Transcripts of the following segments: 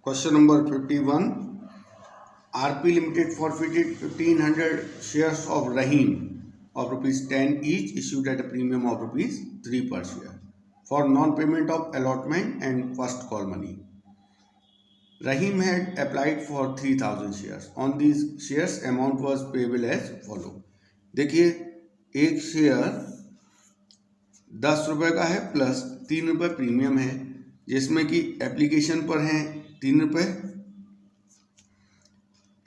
Question number 51. RP Limited forfeited 1500 shares of Rahim of rupees 10 each issued at a premium of rupees 3 per share for non-payment of allotment and first call money. Rahim had applied for 3000 shares. On these shares amount was payable as follow. देखिए एक share 10 रुपये का है plus 3 रुपये premium है, जिसमें कि application पर हैं 3 रुपये,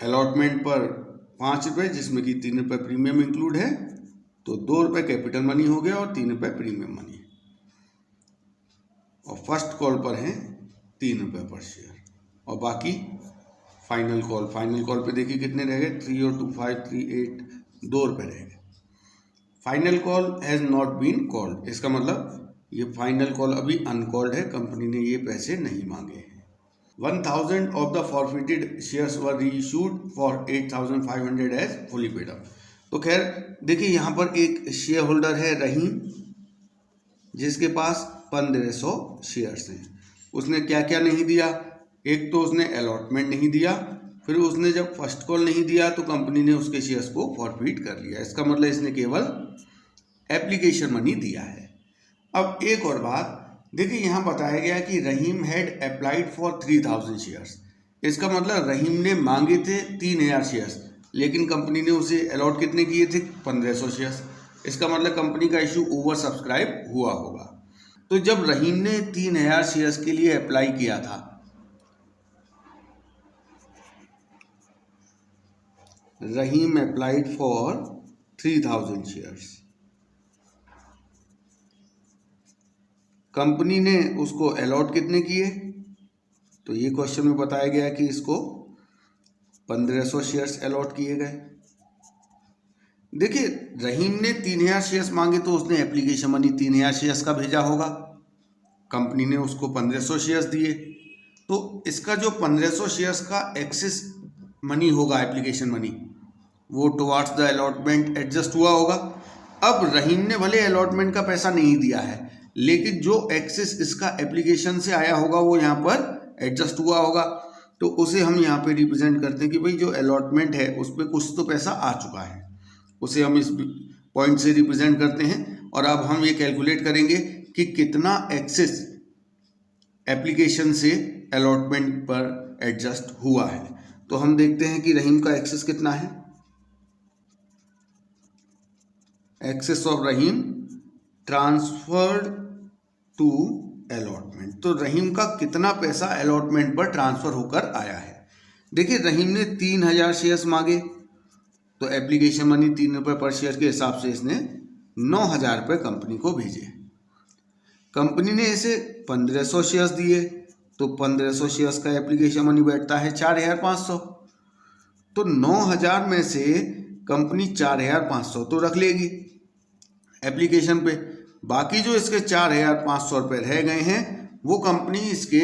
अलॉटमेंट पर 5 रुपये जिसमें कि 3 रुपये प्रीमियम इंक्लूड है, तो 2 रुपये कैपिटल मनी हो गया और 3 रुपये प्रीमियम मनी, और फर्स्ट कॉल पर हैं 3 रुपये पर शेयर, और बाकी फाइनल कॉल पे देखिए कितने रह गए, 3 और 2 5 3 8, 2 रुपये रह गए। Final call has not been called, इसका मतलब ये फाइनल कॉल अभी अनकॉल्ड है, कंपनी ने ये पैसे नहीं मांगे हैं। 1000 of the forfeited shares were reissued for 8500 as fully paid up. तो खैर देखिए यहाँ पर एक शेयर होल्डर है रहीम, जिसके पास 1500 शेयर्स हैं। उसने क्या क्या नहीं दिया, एक तो उसने अलॉटमेंट नहीं दिया, फिर उसने जब फर्स्ट कॉल नहीं दिया तो कंपनी ने उसके शेयर्स को फॉरफिट कर लिया। इसका मतलब इसने केवल एप्लीकेशन मनी दिया है। अब एक और बात देखिए, यहाँ बताया गया कि रहीम हैड अप्लाइड फॉर 3000 शेयर्स। इसका मतलब रहीम ने मांगे थे 3000 शेयर्स, लेकिन कंपनी ने उसे अलॉट कितने किए थे, 1500 शेयर्स। इसका मतलब कंपनी का इशू ओवर सब्सक्राइब हुआ होगा। तो जब रहीम ने 3000 शेयर्स के लिए अप्लाई किया था, रहीम अप्लाइड फॉर 3000 शेयर्स, कंपनी ने उसको अलॉट कितने किए, तो ये क्वेश्चन में बताया गया कि इसको 1500 शेयर्स अलॉट किए गए। देखिए रहीम ने 3000 शेयर्स मांगे तो उसने एप्लीकेशन मनी 3000 शेयर्स का भेजा होगा, कंपनी ने उसको 1500 शेयर्स दिए, तो इसका जो 1500 शेयर्स का एक्सेस मनी होगा, एप्लीकेशन मनी, वो टुवार्ड्स द अलॉटमेंट एडजस्ट हुआ होगा। अब रहीम ने भले अलॉटमेंट का पैसा नहीं दिया है, लेकिन जो एक्सेस इसका एप्लीकेशन से आया होगा वो यहाँ पर एडजस्ट हुआ होगा, तो उसे हम यहाँ पे रिप्रेजेंट करते हैं कि भाई जो अलॉटमेंट है उस पर कुछ तो पैसा आ चुका है, उसे हम इस पॉइंट से रिप्रेजेंट करते हैं। और अब हम ये कैलकुलेट करेंगे कि कितना एक्सेस एप्लीकेशन से अलॉटमेंट पर एडजस्ट हुआ है। तो हम देखते हैं कि रहीम का एक्सेस कितना है, excess of Rahim transferred to allotment. तो रहीम का कितना पैसा अलॉटमेंट पर ट्रांसफर होकर आया है। देखिए रहीम ने 3000 शेयर्स मांगे, तो एप्लीकेशन मनी 3 रुपये पर शेयर के हिसाब से इसने 9000 रुपये कंपनी को भेजे। कंपनी ने इसे 1500 शेयर्स दिए, तो 1500 शेयर्स का एप्लीकेशन मनी बैठता है 4500, तो 9000 में से कंपनी 4500 तो रख लेगी एप्लीकेशन पे, बाकी जो इसके 4500 रुपये रह गए हैं वो कंपनी इसके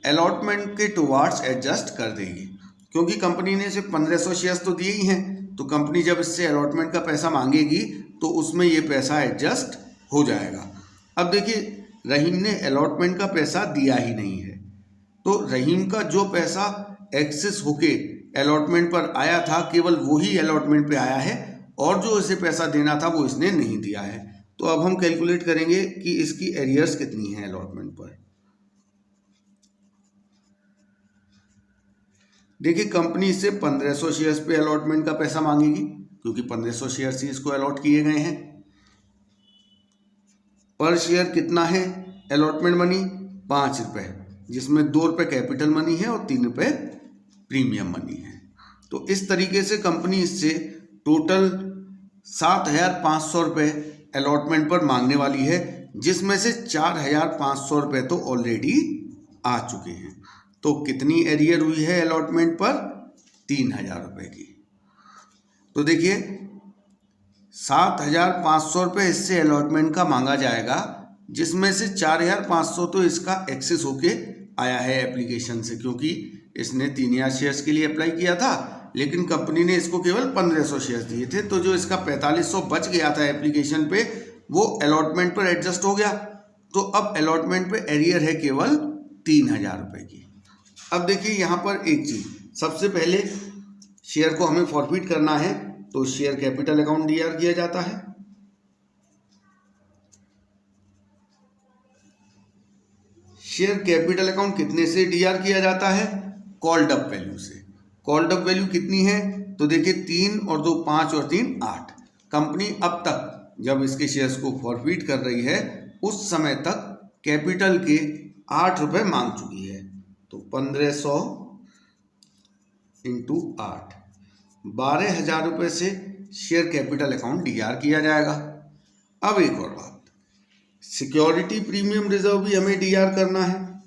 अलॉटमेंट के टुवार्ड्स एडजस्ट कर देगी, क्योंकि कंपनी ने सिर्फ 1500 शेयर्स तो दिए ही हैं, तो कंपनी जब इससे अलॉटमेंट का पैसा मांगेगी तो उसमें ये पैसा एडजस्ट हो जाएगा। अब देखिए रहीम ने अलॉटमेंट का पैसा दिया ही नहीं है, तो रहीम का जो पैसा एक्सेस होके अलॉटमेंट पर आया था केवल वही अलॉटमेंट पे आया है, और जो इसे पैसा देना था वो इसने नहीं दिया है। तो अब हम कैलकुलेट करेंगे कि इसकी एरियर्स कितनी है अलॉटमेंट पर। देखिए कंपनी इससे 1500 शेयर्स पे अलॉटमेंट का पैसा मांगेगी, क्योंकि 1500 शेयर्स ही इसको अलॉट किए गए हैं। पर शेयर कितना है अलॉटमेंट मनी, 5 रुपये, जिसमें 2 रुपये कैपिटल मनी है और 3 रुपये प्रीमियम मनी है। तो इस तरीके से कंपनी इससे टोटल 7500 रुपये अलॉटमेंट पर मांगने वाली है, जिसमें से 4500 रुपये तो ऑलरेडी आ चुके हैं। तो कितनी एरियर हुई है अलॉटमेंट पर, 3000 रुपये की। तो देखिए 7500 रुपये इससे अलॉटमेंट का मांगा जाएगा, जिसमें से 4500 तो इसका एक्सेस होके आया है एप्लीकेशन से, क्योंकि इसने 3000 शेयर्स के लिए अप्लाई किया था, लेकिन कंपनी ने इसको केवल 1500 शेयर्स दिए थे। तो जो इसका 4500 बच गया था एप्लीकेशन पे, वो अलॉटमेंट पर एडजस्ट हो गया। तो अब अलॉटमेंट पे एरियर है केवल 3000 रुपये की। अब देखिए यहाँ पर एक चीज, सबसे पहले शेयर को हमें फॉरफिट करना है तो शेयर कैपिटल अकाउंट डीआर किया जाता है। शेयर कैपिटल अकाउंट कितने से डीआर किया जाता है? कॉल्ड अप वैल्यू से। कॉल्ड अप वैल्यू कितनी है? तो देखिए 3 और 2 5 और 3 8। कंपनी अब तक जब इसके शेयर्स को फॉरफिट कर रही है उस समय तक कैपिटल के 8 रुपए मांग चुकी है। तो 1500 इंटू 8, 12,000 रुपये से शेयर कैपिटल अकाउंट डीआर किया जाएगा। अब एक और बात, सिक्योरिटी प्रीमियम रिजर्व भी हमें डीआर करना है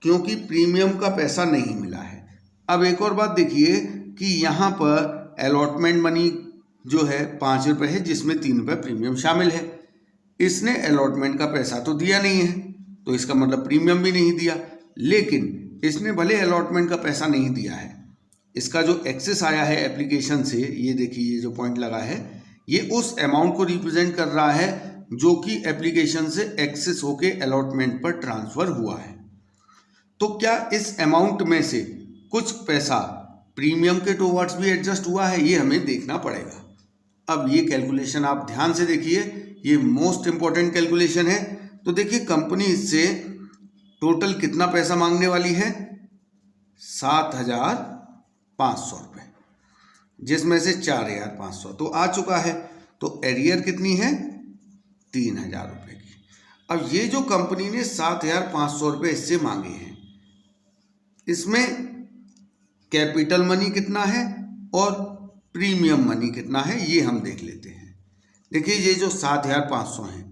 क्योंकि प्रीमियम का पैसा नहीं मिला है। अब एक और बात देखिए कि यहाँ पर अलॉटमेंट मनी जो है 5 रुपये है जिसमें 3 रुपये प्रीमियम शामिल है। इसने अलॉटमेंट का पैसा तो दिया नहीं है तो इसका मतलब प्रीमियम भी नहीं दिया, लेकिन इसने भले अलॉटमेंट का पैसा नहीं दिया है, इसका जो एक्सेस आया है एप्लीकेशन से, ये देखिए ये जो पॉइंट लगा है ये उस अमाउंट को रिप्रेजेंट कर रहा है जो कि एप्लीकेशन से एक्सेस होके अलॉटमेंट पर ट्रांसफर हुआ है। तो क्या इस अमाउंट में से कुछ पैसा प्रीमियम के टुवर्ड्स भी एडजस्ट हुआ है, ये हमें देखना पड़ेगा। अब ये कैलकुलेशन आप ध्यान से देखिए, ये मोस्ट इंपॉर्टेंट कैलकुलेशन है। तो देखिए कंपनी इससे टोटल कितना पैसा मांगने वाली है? 7,500 रुपये, जिसमें से 4,500 तो आ चुका है। तो एरियर कितनी है? 3,000 रुपये की। अब ये जो कंपनी ने 7,500 रुपये इससे मांगे हैं, इसमें कैपिटल मनी कितना है और प्रीमियम मनी कितना है ये हम देख लेते हैं। देखिए ये जो 7,500 है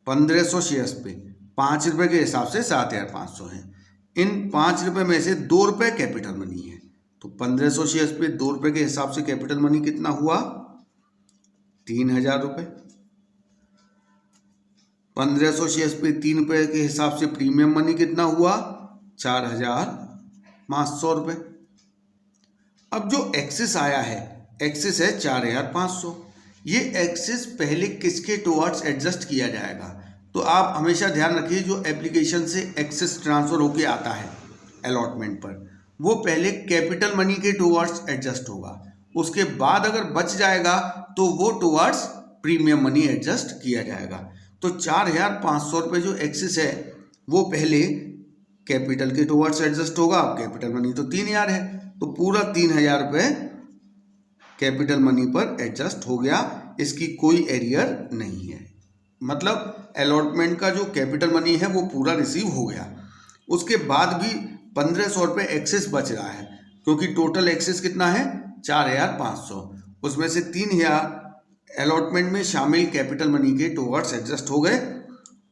1500 शेयर्स पे 5 रुपये के हिसाब से 7,500 है। इन 5 रुपये में से 2 रुपये कैपिटल मनी है, तो 1500 शेयर्स पे 2 रुपये के हिसाब से कैपिटल मनी कितना हुआ? 3,000 रुपये। 1500 शेयर्स पे 3 रुपये के हिसाब से प्रीमियम मनी कितना हुआ? 4,500 रुपये। अब जो एक्सेस आया है, एक्सेस है 4,500। ये एक्सेस पहले किसके टुवर्ड्स एडजस्ट किया जाएगा? तो आप हमेशा ध्यान रखिए जो एप्लीकेशन से एक्सेस ट्रांसफर होके आता है अलॉटमेंट पर, वो पहले कैपिटल मनी के टुवर्ड्स एडजस्ट होगा, उसके बाद अगर बच जाएगा तो वो टुवर्ड्स प्रीमियम मनी एडजस्ट किया जाएगा। तो 4,500 रुपये जो एक्सेस है वो पहले कैपिटल के टुवर्ड्स एडजस्ट होगा। कैपिटल मनी तो 3,000 है तो पूरा 3,000 रुपये कैपिटल मनी पर एडजस्ट हो गया, इसकी कोई एरियर नहीं है। मतलब अलॉटमेंट का जो कैपिटल मनी है वो पूरा रिसीव हो गया। उसके बाद भी 1,500 रुपये एक्सेस बच रहा है क्योंकि टोटल एक्सेस कितना है? 4,500। उसमें से 3,000 अलॉटमेंट में शामिल कैपिटल मनी के टुवर्ड्स एडजस्ट हो गए।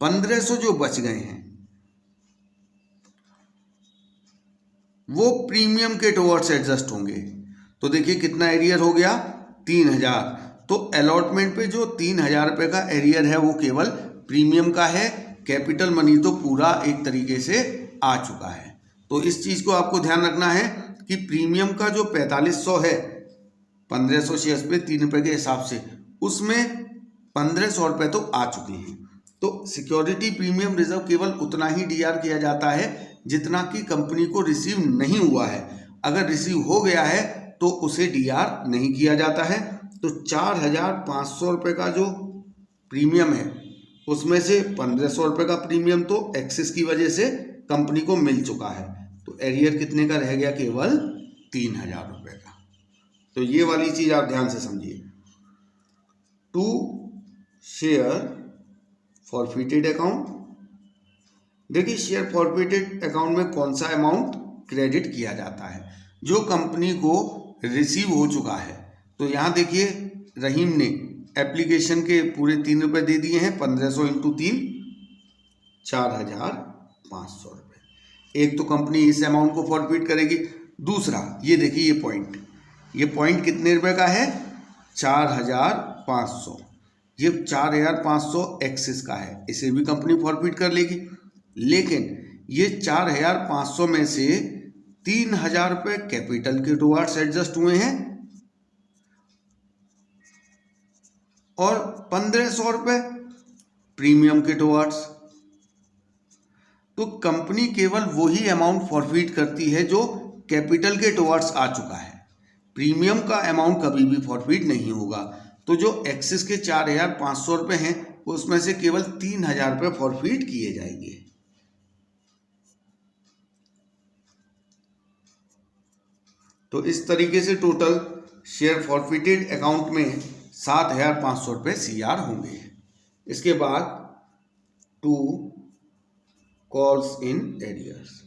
1,500 जो बच गए हैं वो प्रीमियम के टुवर्ड्स एडजस्ट होंगे। तो देखिए कितना एरियर हो गया? 3,000। तो अलॉटमेंट पे जो 3,000 रुपये का एरियर है वो केवल प्रीमियम का है, कैपिटल मनी तो पूरा एक तरीके से आ चुका है। तो इस चीज़ को आपको ध्यान रखना है कि प्रीमियम का जो 4,500 है 1,500 शेयर्स पे 3 रुपये के हिसाब से, उसमें 1,500 रुपये तो आ चुके हैं। तो सिक्योरिटी प्रीमियम रिजर्व केवल उतना ही डीआर किया जाता है जितना कि कंपनी को रिसीव नहीं हुआ है। अगर रिसीव हो गया है तो उसे डीआर नहीं किया जाता है। तो 4,500 रुपये का जो प्रीमियम है उसमें से 1,500 रुपये का प्रीमियम तो एक्सेस की वजह से कंपनी को मिल चुका है। तो एरियर कितने का रह गया? केवल 3,000 रुपये का। तो ये वाली चीज़ आप ध्यान से समझिए। टू शेयर फॉरफिटेड अकाउंट, देखिए शेयर फॉरफिटेड अकाउंट में कौन सा अमाउंट क्रेडिट किया जाता है? जो कंपनी को रिसीव हो चुका है। तो यहाँ देखिए रहीम ने एप्लीकेशन के पूरे 3 रुपये दे दिए हैं। 1,500 इंटू 3 4,500 रुपये। एक तो कंपनी इस अमाउंट को फॉरफिट करेगी। दूसरा ये देखिए ये पॉइंट कितने रुपए का है? 4,500। ये 4,500 एक्सेस का है, इसे भी कंपनी फॉरफिट कर लेगी। लेकिन ये 4,500 में से 3,000 रुपये कैपिटल के टुवर्ड्स एडजस्ट हुए हैं और 1,500 रुपये प्रीमियम के टुवर्ड्स। तो कंपनी केवल वही अमाउंट फॉरफिट करती है जो कैपिटल के टुवर्ड्स आ चुका है। प्रीमियम का अमाउंट कभी भी फॉरफिट नहीं होगा। तो जो एक्सिस के 4,500 रुपये हैं उसमें से केवल 3,000 रुपये फॉरफिट किए जाएंगे। तो इस तरीके से टोटल शेयर फॉरफिटेड अकाउंट में 7,500 रुपये CR होंगे। इसके बाद 2 calls in arrears.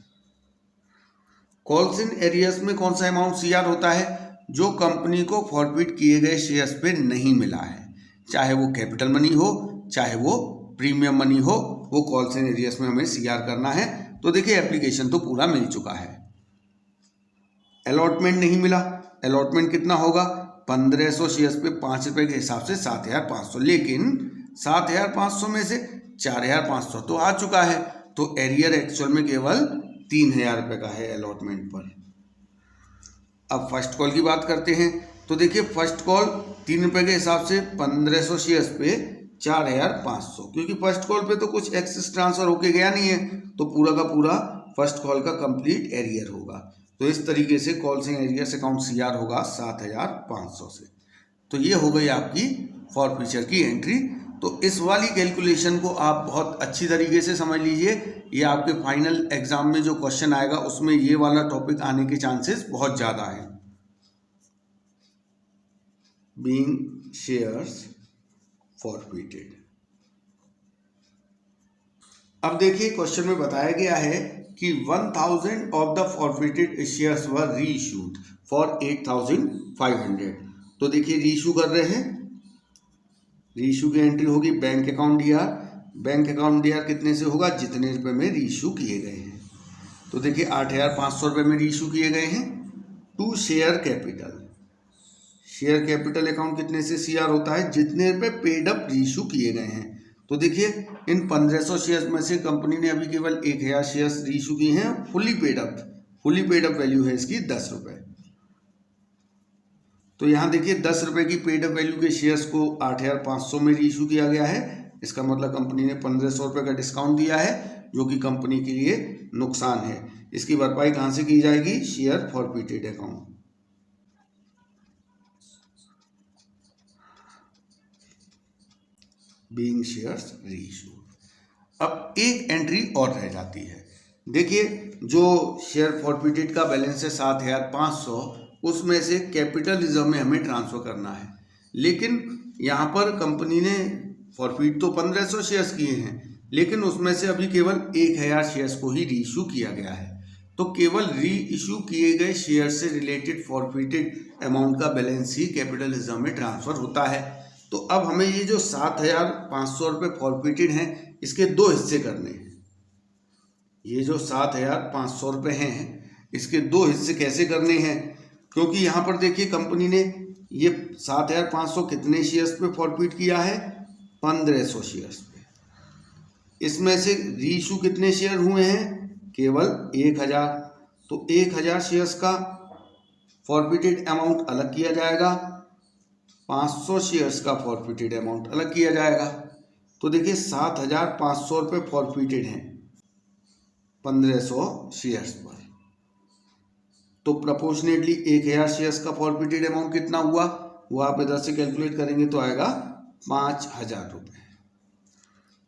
Calls in arrears में कौन सा अमाउंट CR होता है? जो कंपनी को फॉरफिट किए गए शेयर्स पे नहीं मिला है, चाहे वो कैपिटल मनी हो चाहे वो प्रीमियम मनी हो, वो कॉल्स इन एरियर्स में हमें CR करना है। तो देखिए एप्लीकेशन तो पूरा मिल चुका है, अलॉटमेंट नहीं मिला। अलॉटमेंट कितना होगा? 1,500 शेयर्स पे 5 रुपये के हिसाब से 7,500, लेकिन 7,500 में से 4,500 तो आ चुका है, तो एरियर एक्चुअल में केवल 3,000 रुपये का है अलॉटमेंट पर। अब फर्स्ट कॉल की बात करते हैं। तो देखिए फर्स्ट कॉल 3 रुपये के हिसाब से 1,500 शेयर्स पे 4,500, क्योंकि फर्स्ट कॉल पे तो कुछ एक्सेस ट्रांसफर होके गया नहीं है, तो पूरा का पूरा फर्स्ट कॉल का कंप्लीट एरियर होगा। तो इस तरीके से calls in arrears account CR होगा 7,500 से। तो ये हो गई आपकी फॉरफिचर की एंट्री। तो इस वाली कैलकुलेशन को आप बहुत अच्छी तरीके से समझ लीजिए। ये आपके फाइनल एग्जाम में जो क्वेश्चन आएगा उसमें ये वाला टॉपिक आने के चांसेस बहुत ज़्यादा हैं। Being shares forfeited. अब देखिए क्वेश्चन में बताया गया है कि 1,000 of the forfeited shares were reissued for 8,500। तो देखिए रीइश्यू कर रहे हैं, रीइश्यू की एंट्री होगी bank account DR। Bank account DR कितने से होगा? जितने रुपए में रीइश्यू किए गए हैं। तो देखिए 8,500 रुपये में रीइश्यू किए गए हैं। To share capital. Share capital account कितने से CR होता है? जितने रुपये पेड अप रीइश्यू किए गए हैं। तो देखिए इन 1,500 शेयर्स में से कंपनी ने अभी केवल 1,000 शेयर्स रीइश्यू किए हैं fully paid up. Fully paid up value है इसकी 10 रुपये। तो यहाँ देखिए 10 रुपये की पेड अप वैल्यू के शेयर्स को 8,500 में रीइश्यू किया गया है। इसका मतलब कंपनी ने 1,500 रुपये का डिस्काउंट दिया है, जो कि कंपनी के लिए नुकसान है। इसकी भरपाई कहाँ से की जाएगी? Share forfeited account. Being shares reissued. अब एक एंट्री और रह जाती है। देखिए जो शेयर फॉरफिटेड का बैलेंस है 7,500, उसमें से कैपिटल रिजर्व में हमें ट्रांसफर करना है। लेकिन यहाँ पर कंपनी ने फॉरफिट तो 1,500 शेयर्स किए हैं, लेकिन उसमें से अभी केवल 1,000 शेयर्स को ही रीइश्यू किया गया है। तो केवल रीइश्यू किए गए शेयर से रिलेटेड फॉरफिटेड अमाउंट का बैलेंस ही कैपिटल रिजर्व में ट्रांसफर होता है। तो अब हमें ये जो 7,500 रुपये फॉरफिटेड हैं, इसके 2 हिस्से करने हैं। ये जो 7,500 रुपये हैं, इसके 2 हिस्से कैसे करने हैं? क्योंकि यहाँ पर देखिए कंपनी ने ये 7,500 कितने शेयर्स पे फॉरफिट किया है? 1,500 शेयर्स पे। इसमें से रीइश्यू कितने शेयर हुए हैं? केवल 1,000। तो 1,000 शेयर्स का फॉरफिटेड अमाउंट अलग किया जाएगा, 500 शेयर्स का फॉरफिटेड अमाउंट अलग किया जाएगा। तो देखिए 7,500 रुपये फॉरफिटेड हैं 1,500 शेयर्स पर। तो प्रपोर्शनेटली 1,000 शेयर्स का फॉरफिटेड अमाउंट कितना हुआ? वो आप इधर से कैलकुलेट करेंगे तो आएगा 5,000 रुपये।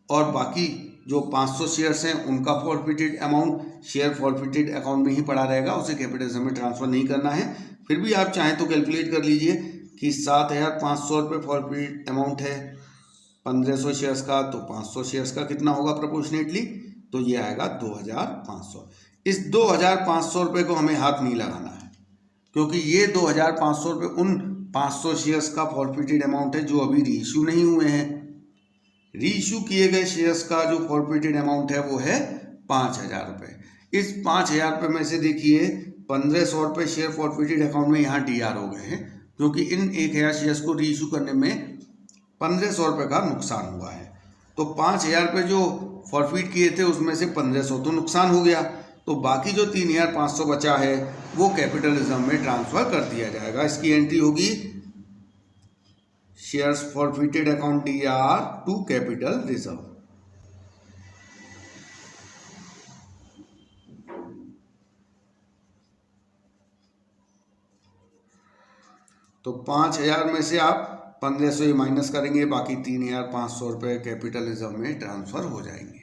और बाकी जो 500 शेयर्स हैं उनका forfeited amount share forfeited account में ही पड़ा रहेगा, उसे कैपिटल में ट्रांसफर नहीं करना है। फिर भी आप चाहें तो कैलकुलेट कर लीजिए कि 7,500 रुपये फॉरफिटेड अमाउंट है 1,500 शेयर्स का, तो 500 शेयर्स का कितना होगा प्रपोर्शनेटली? तो ये आएगा 2,500। इस 2,500 रुपये को हमें हाथ नहीं लगाना है, क्योंकि ये 2,500 रुपये उन 500 शेयर्स का फॉरफिटेड अमाउंट है जो अभी रीइश्यू नहीं हुए हैं। रीइश्यू किए गए शेयर्स का जो फॉरफिटेड अमाउंट है वो है 5,000 रुपये। इस 5,000 रुपये में से देखिए 1,500 रुपये शेयर फॉरफिटेड अकाउंट में यहाँ DR हो गए हैं, क्योंकि इन 1,000 शेयर्स को रीइश्यू करने में 1,500 रुपये का नुकसान हुआ है। तो 5,000 रुपये जो फॉरफिट किए थे उसमें से 1,500 तो नुकसान हो गया, तो बाकी जो 3,500 बचा है वो कैपिटल रिजर्व में ट्रांसफर कर दिया जाएगा। इसकी एंट्री होगी shares forfeited account DR to capital reserve. तो 5,000 में से आप 1,500 माइनस करेंगे, बाकी 3,500 रुपये कैपिटल रिजर्व में ट्रांसफ़र हो जाएंगे।